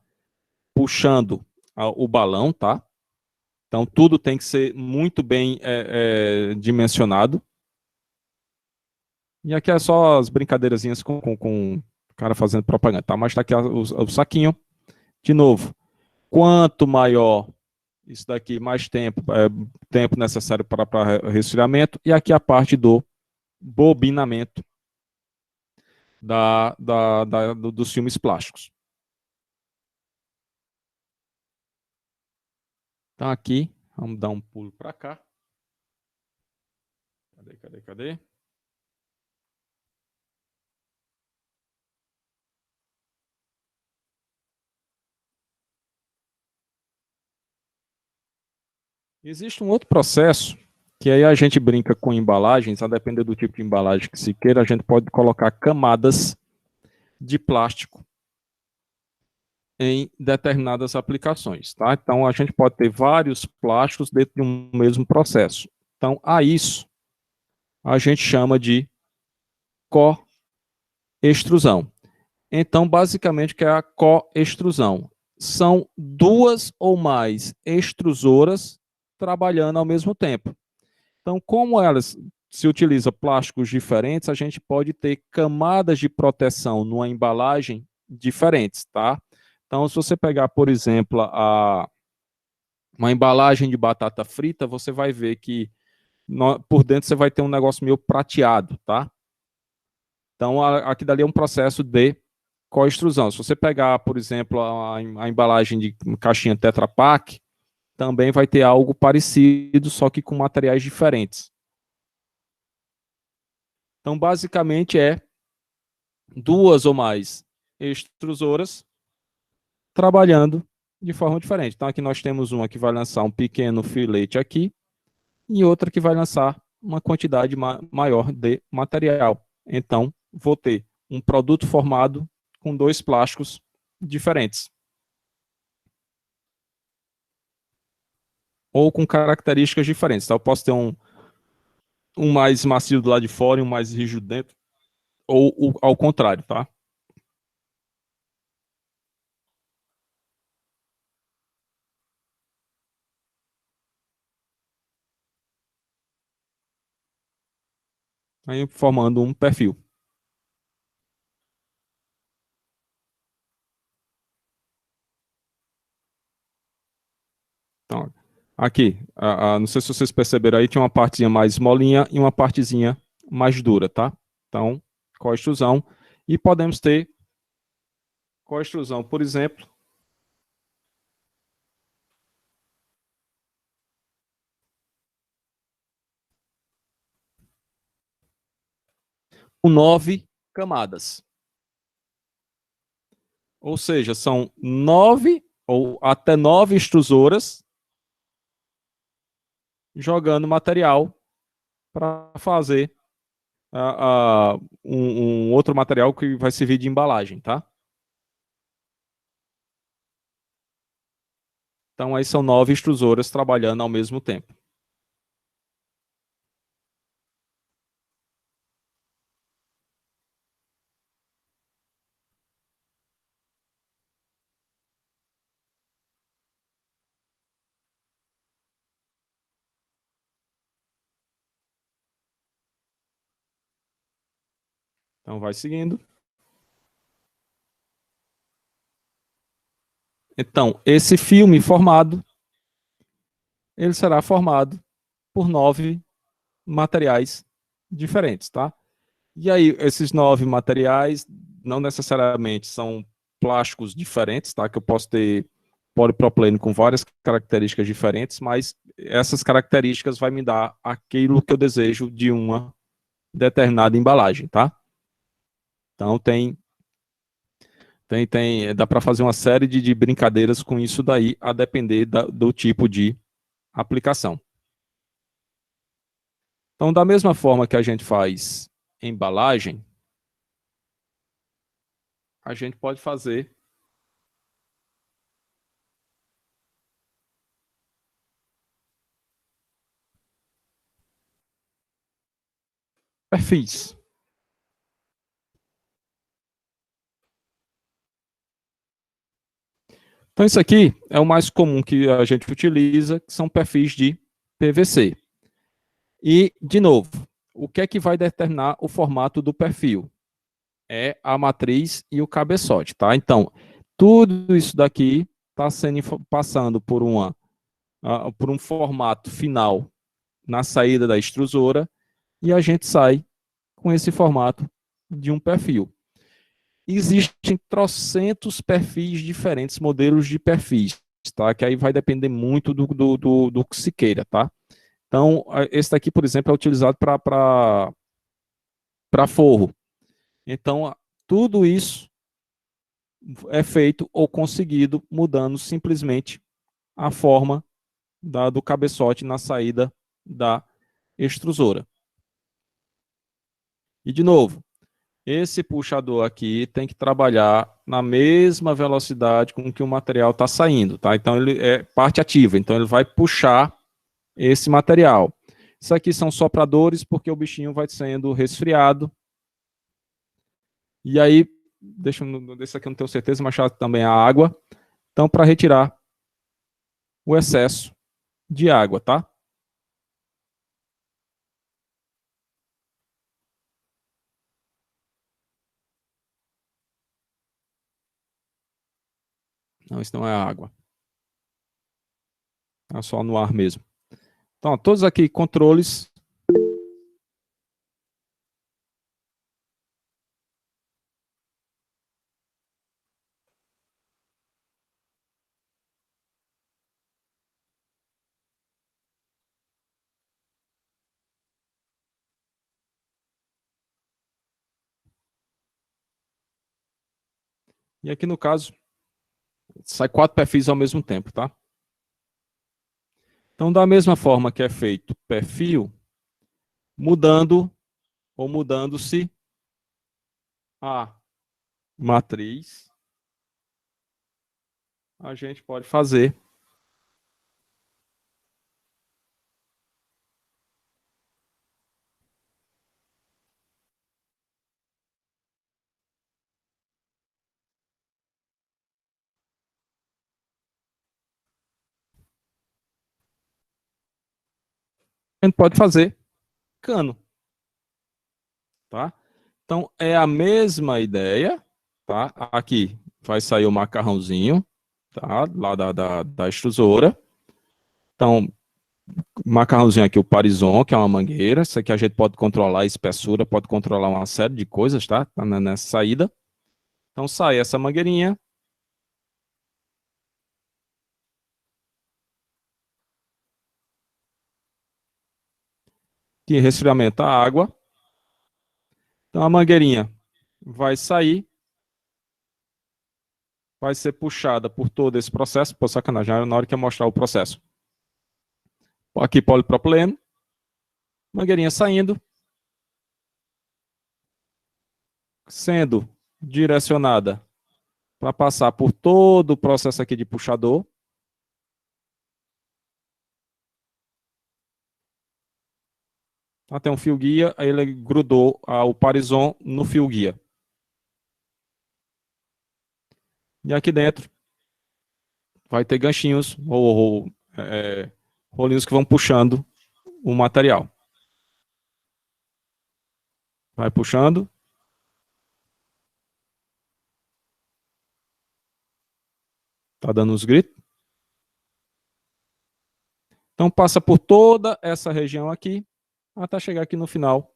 [SPEAKER 1] puxando o balão, tá? Então, tudo tem que ser muito bem dimensionado. E aqui é só as brincadeirazinhas com o cara fazendo propaganda, tá? Mas está aqui o saquinho. De novo, quanto maior isso daqui, mais tempo necessário para resfriamento. E aqui a parte do bobinamento dos filmes plásticos. Então aqui, vamos dar um pulo para cá. Cadê? Existe um outro processo, que aí a gente brinca com embalagens, a depender do tipo de embalagem que se queira, a gente pode colocar camadas de plástico em determinadas aplicações, tá? Então, a gente pode ter vários plásticos dentro de um mesmo processo. Então, a isso a gente chama de coextrusão. Então, basicamente, o que é a coextrusão? São duas ou mais extrusoras trabalhando ao mesmo tempo. Então, como elas se utilizam plásticos diferentes, a gente pode ter camadas de proteção numa embalagem diferentes, tá? Então, se você pegar, por exemplo, uma embalagem de batata frita, você vai ver que por dentro você vai ter um negócio meio prateado, tá? Então, aqui dali é um processo de coextrusão. Se você pegar, por exemplo, a embalagem de caixinha Tetra Pak, também vai ter algo parecido, só que com materiais diferentes. Então, basicamente, é duas ou mais extrusoras trabalhando de forma diferente. Então, aqui nós temos uma que vai lançar um pequeno filete aqui e outra que vai lançar uma quantidade maior de material. Então, vou ter um produto formado com dois plásticos diferentes. Ou com características diferentes. Tá? Eu posso ter um mais macio do lado de fora e um mais rígido dentro, ou ao contrário, tá? Aí formando um perfil. Então, aqui, não sei se vocês perceberam aí, tinha uma partezinha mais molinha e uma partezinha mais dura, tá? Então, com a extrusão. E podemos ter, com a extrusão, por exemplo, com 9 camadas. Ou seja, são 9 ou até 9 extrusoras jogando material para fazer um outro material que vai servir de embalagem, tá? Então aí são 9 extrusoras trabalhando ao mesmo tempo. Então vai seguindo. Então, esse filme formado, ele será formado por 9 materiais diferentes, tá? E aí, esses 9 materiais não necessariamente são plásticos diferentes, tá? Que eu posso ter polipropileno com várias características diferentes, mas essas características vai me dar aquilo que eu desejo de uma determinada embalagem, tá? Então dá para fazer uma série de brincadeiras com isso daí, a depender do tipo de aplicação. Então, da mesma forma que a gente faz embalagem, a gente pode fazer perfis. Então, isso aqui é o mais comum que a gente utiliza, que são perfis de PVC. E, de novo, o que é que vai determinar o formato do perfil? É a matriz e o cabeçote, tá? Então, tudo isso daqui está passando por um formato final na saída da extrusora e a gente sai com esse formato de um perfil. Existem trocentos perfis diferentes, modelos de perfis, tá? Que aí vai depender muito do que se queira, tá? Então, esse daqui, por exemplo, é utilizado para forro. Então, tudo isso é feito ou conseguido mudando simplesmente a forma do cabeçote na saída da extrusora. E, de novo, esse puxador aqui tem que trabalhar na mesma velocidade com que o material está saindo, tá? Então, ele é parte ativa, então ele vai puxar esse material. Isso aqui são sopradores, porque o bichinho vai sendo resfriado. E aí, desse aqui eu não tenho certeza, mas também a água. Então, para retirar o excesso de água, tá? Não, isso não é água. É só no ar mesmo. Então, todos aqui controles. E aqui no caso, sai 4 perfis ao mesmo tempo, tá? Então, da mesma forma que é feito perfil, mudando ou mudando-se a matriz, a gente pode fazer. A gente pode fazer cano, tá? Então é a mesma ideia, tá? Aqui vai sair o macarrãozinho, tá? Lá da extrusora. Então, macarrãozinho aqui, o Parison, que é uma mangueira. Isso aqui a gente pode controlar a espessura, pode controlar uma série de coisas, tá? Tá nessa saída. Então sai essa mangueirinha. Que resfriamento a água. Então a mangueirinha vai sair, vai ser puxada por todo esse processo. Pô, sacanagem, na hora que eu mostrar o processo. Aqui polipropileno, mangueirinha saindo, sendo direcionada para passar por todo o processo aqui de puxador. Até um fio guia, aí ele grudou o Parison no fio guia. E aqui dentro vai ter ganchinhos ou rolinhos que vão puxando o material. Vai puxando. Tá dando uns gritos. Então passa por toda essa região aqui, até chegar aqui no final.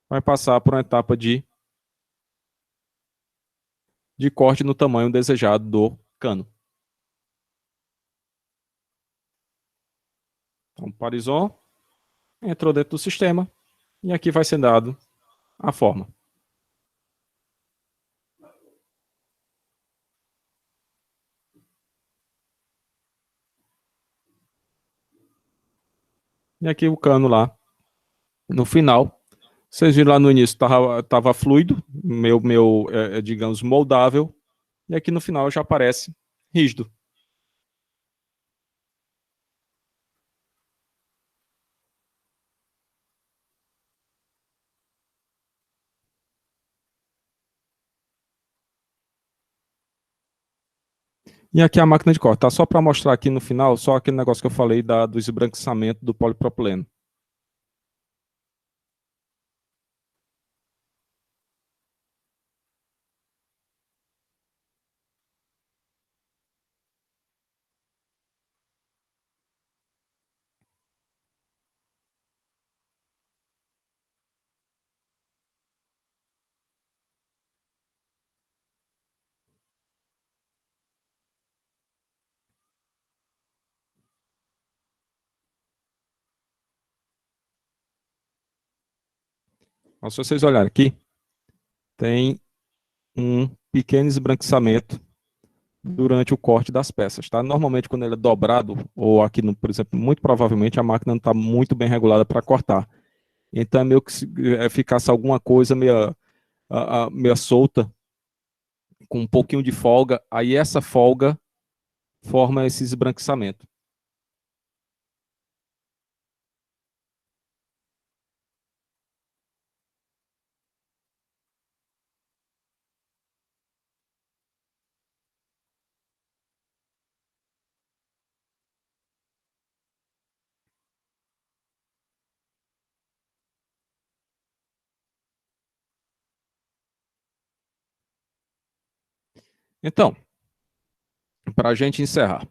[SPEAKER 1] Vai passar por uma etapa de corte no tamanho desejado do cano. Então, o Parison entrou dentro do sistema e aqui vai ser dado a forma. E aqui o cano lá, no final. Vocês viram lá no início, tava fluido, digamos, moldável. E aqui no final já aparece rígido. E aqui a máquina de corte, tá? Só para mostrar aqui no final, só aquele negócio que eu falei do esbranquiçamento do polipropileno. Então, se vocês olharem aqui, tem um pequeno esbranquiçamento durante o corte das peças, tá? Normalmente, quando ele é dobrado, ou aqui, por exemplo, muito provavelmente a máquina não está muito bem regulada para cortar. Então, é meio que se ficasse alguma coisa meia solta, com um pouquinho de folga, aí essa folga forma esse esbranquiçamento. Então, para a gente encerrar,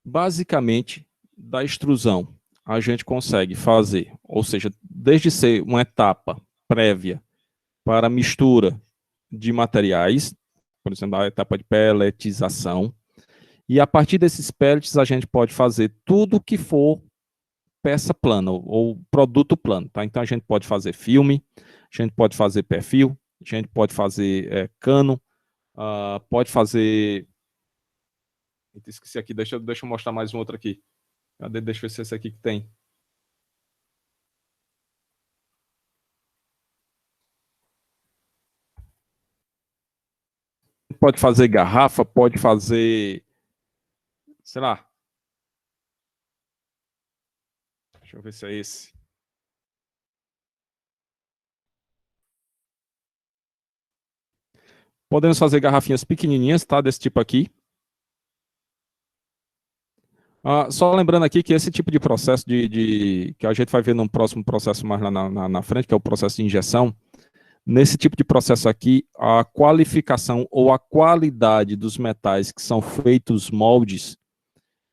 [SPEAKER 1] basicamente, da extrusão, a gente consegue fazer, ou seja, desde ser uma etapa prévia para mistura de materiais, por exemplo, a etapa de pelletização, e a partir desses pellets a gente pode fazer tudo que for peça plana ou produto plano, tá? Então a gente pode fazer filme, a gente pode fazer perfil, a gente pode fazer cano, pode fazer. Esqueci aqui, deixa eu mostrar mais um outro aqui. Cadê? Deixa eu ver se é esse aqui que tem. pode fazer garrafa, pode fazer, sei lá. Deixa eu ver se é esse. Podemos fazer garrafinhas pequenininhas, tá? Desse tipo aqui. Só lembrando aqui que esse tipo de processo que a gente vai ver num próximo processo mais lá na frente, que é o processo de injeção, nesse tipo de processo aqui, a qualificação ou a qualidade dos metais que são feitos moldes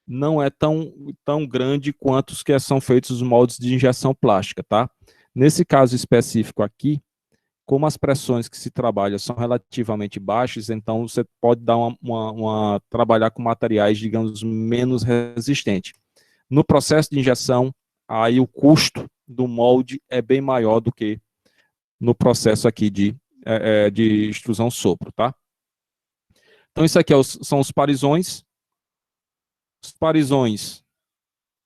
[SPEAKER 1] não é tão grande quanto os que são feitos os moldes de injeção plástica, tá? Nesse caso específico aqui, como as pressões que se trabalha são relativamente baixas, então você pode dar trabalhar com materiais, digamos, menos resistentes. No processo de injeção, aí o custo do molde é bem maior do que no processo aqui de extrusão sopro, tá? Então isso aqui são os parizões. Os parizões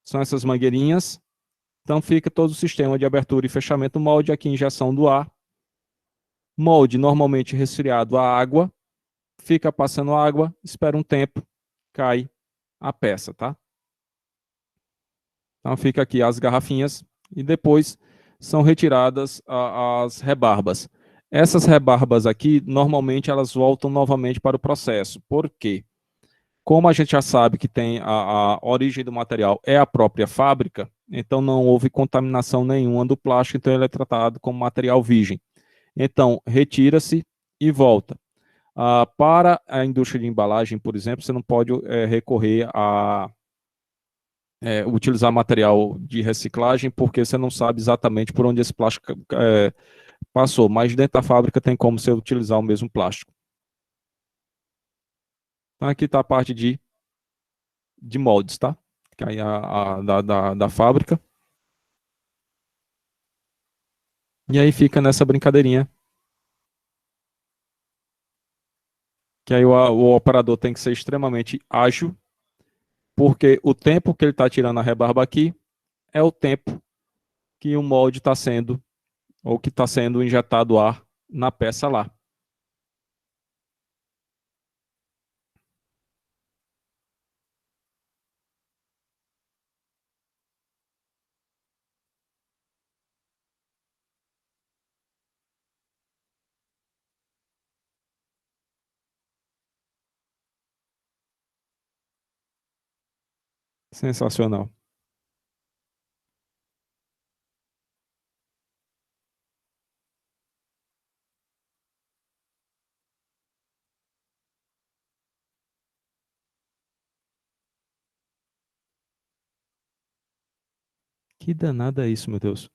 [SPEAKER 1] são essas mangueirinhas. Então fica todo o sistema de abertura e fechamento do molde, aqui injeção do ar. Molde normalmente resfriado a água, fica passando água, espera um tempo, cai a peça, tá? Então fica aqui as garrafinhas e depois são retiradas as rebarbas. Essas rebarbas aqui, normalmente elas voltam novamente para o processo. Por quê? Como a gente já sabe que tem a origem do material é a própria fábrica, então não houve contaminação nenhuma do plástico, então ele é tratado como material virgem. Então, retira-se e volta. Para a indústria de embalagem, por exemplo, você não pode recorrer a utilizar material de reciclagem, porque você não sabe exatamente por onde esse plástico passou, mas dentro da fábrica tem como você utilizar o mesmo plástico. Então, aqui está a parte de moldes, tá? Que aí da fábrica. E aí fica nessa brincadeirinha. Que aí o operador tem que ser extremamente ágil, porque o tempo que ele está tirando a rebarba aqui é o tempo que o molde está sendo, ou que está sendo injetado ar na peça lá. Sensacional. Que danada é isso, meu Deus.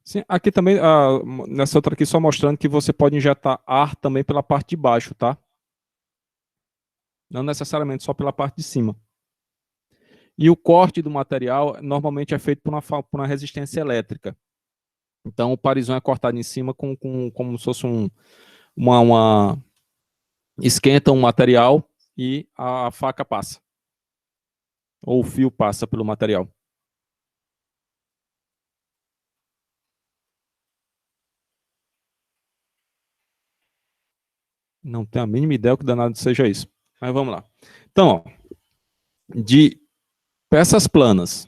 [SPEAKER 1] Sim, aqui também, nessa outra aqui, só mostrando que você pode injetar ar também pela parte de baixo, tá? Não necessariamente só pela parte de cima. E o corte do material normalmente é feito por uma resistência elétrica. Então o parizão é cortado em cima como se fosse uma esquenta um material e a faca passa. Ou o fio passa pelo material. Não tenho a mínima ideia o que danado seja isso. Mas vamos lá. Então, ó, de peças planas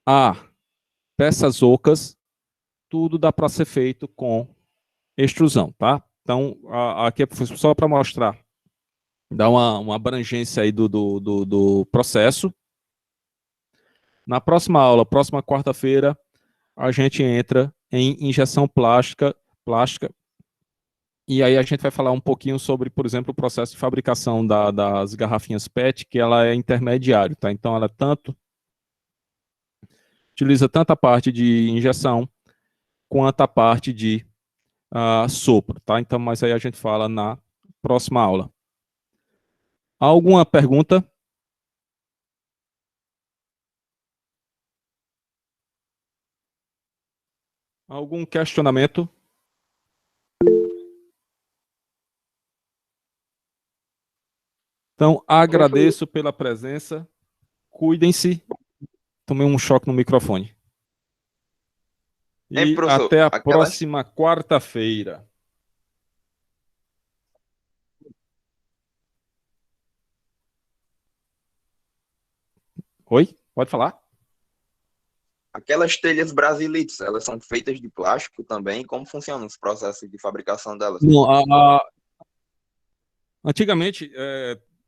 [SPEAKER 1] a peças ocas, tudo dá para ser feito com extrusão, tá? Então, aqui é só para mostrar, dar uma abrangência aí do processo. Na próxima aula, próxima quarta-feira, a gente entra em injeção plástica, e aí a gente vai falar um pouquinho sobre, por exemplo, o processo de fabricação das garrafinhas PET, que ela é intermediário, tá? Então, ela utiliza tanto a parte de injeção quanto a parte de sopro, tá? Então, mas aí a gente fala na próxima aula. Alguma pergunta? Algum questionamento? Então,
[SPEAKER 2] Professor,
[SPEAKER 1] agradeço pela presença. Cuidem-se. Tomei um choque no microfone.
[SPEAKER 2] Hein,
[SPEAKER 1] E
[SPEAKER 2] professor?
[SPEAKER 1] até a
[SPEAKER 2] Aquelas,
[SPEAKER 1] próxima quarta-feira. Oi? Pode falar?
[SPEAKER 2] aquelas telhas brasilites, elas são feitas de plástico também? Como funcionam os processos de fabricação delas?
[SPEAKER 1] Não, antigamente,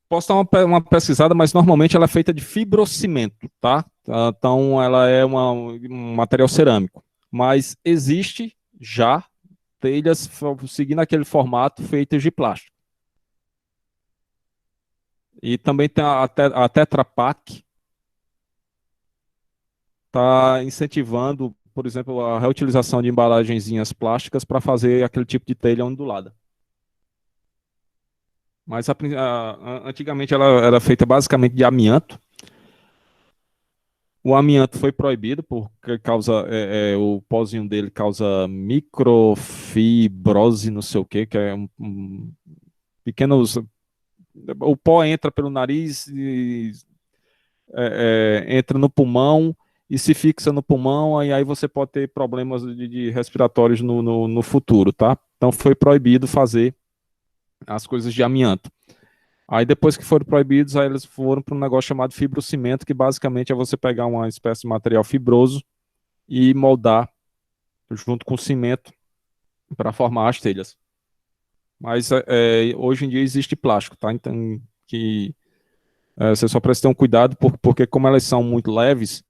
[SPEAKER 1] posso dar uma pesquisada, mas normalmente ela é feita de fibrocimento, tá? Então ela é um material cerâmico. Mas existe já telhas seguindo aquele formato feitas de plástico. E também tem a Tetra Pak, está incentivando, por exemplo, a reutilização de embalagenzinhas plásticas para fazer aquele tipo de telha ondulada. Mas antigamente ela era feita basicamente de amianto. O amianto foi proibido porque o pozinho dele causa microfibrose, não sei o quê, que é pequenos. O pó entra pelo nariz e entra no pulmão e se fixa no pulmão, e aí você pode ter problemas de respiratórios no futuro, tá? Então foi proibido fazer as coisas de amianto. Aí depois que foram proibidos, aí eles foram para um negócio chamado fibrocimento, que basicamente é você pegar uma espécie de material fibroso e moldar junto com cimento para formar as telhas. Mas hoje em dia existe plástico, tá? Então que você só precisa ter um cuidado porque como elas são muito leves,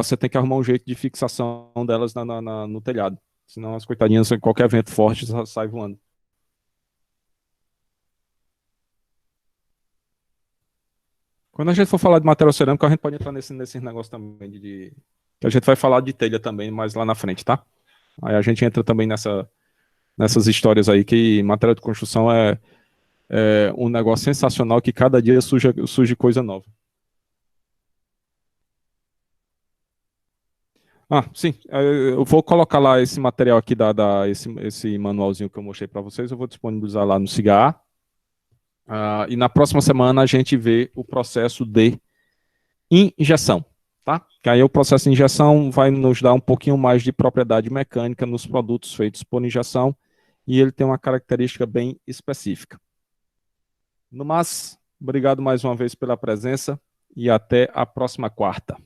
[SPEAKER 1] você tem que arrumar um jeito de fixação delas no telhado. Senão as coitadinhas, qualquer vento forte, sai voando. Quando a gente for falar de material cerâmico, a gente pode entrar nesse negócio também que a gente vai falar de telha também mais lá na frente, tá? Aí a gente entra também nessas histórias aí que material de construção é um negócio sensacional que cada dia surge coisa nova. Ah, sim. Eu vou colocar lá esse material aqui, esse manualzinho que eu mostrei para vocês, eu vou disponibilizar lá no Cigar. E na próxima semana a gente vê o processo de injeção, tá? Que aí o processo de injeção vai nos dar um pouquinho mais de propriedade mecânica nos produtos feitos por injeção e ele tem uma característica bem específica. No mais, obrigado mais uma vez pela presença e até a próxima quarta.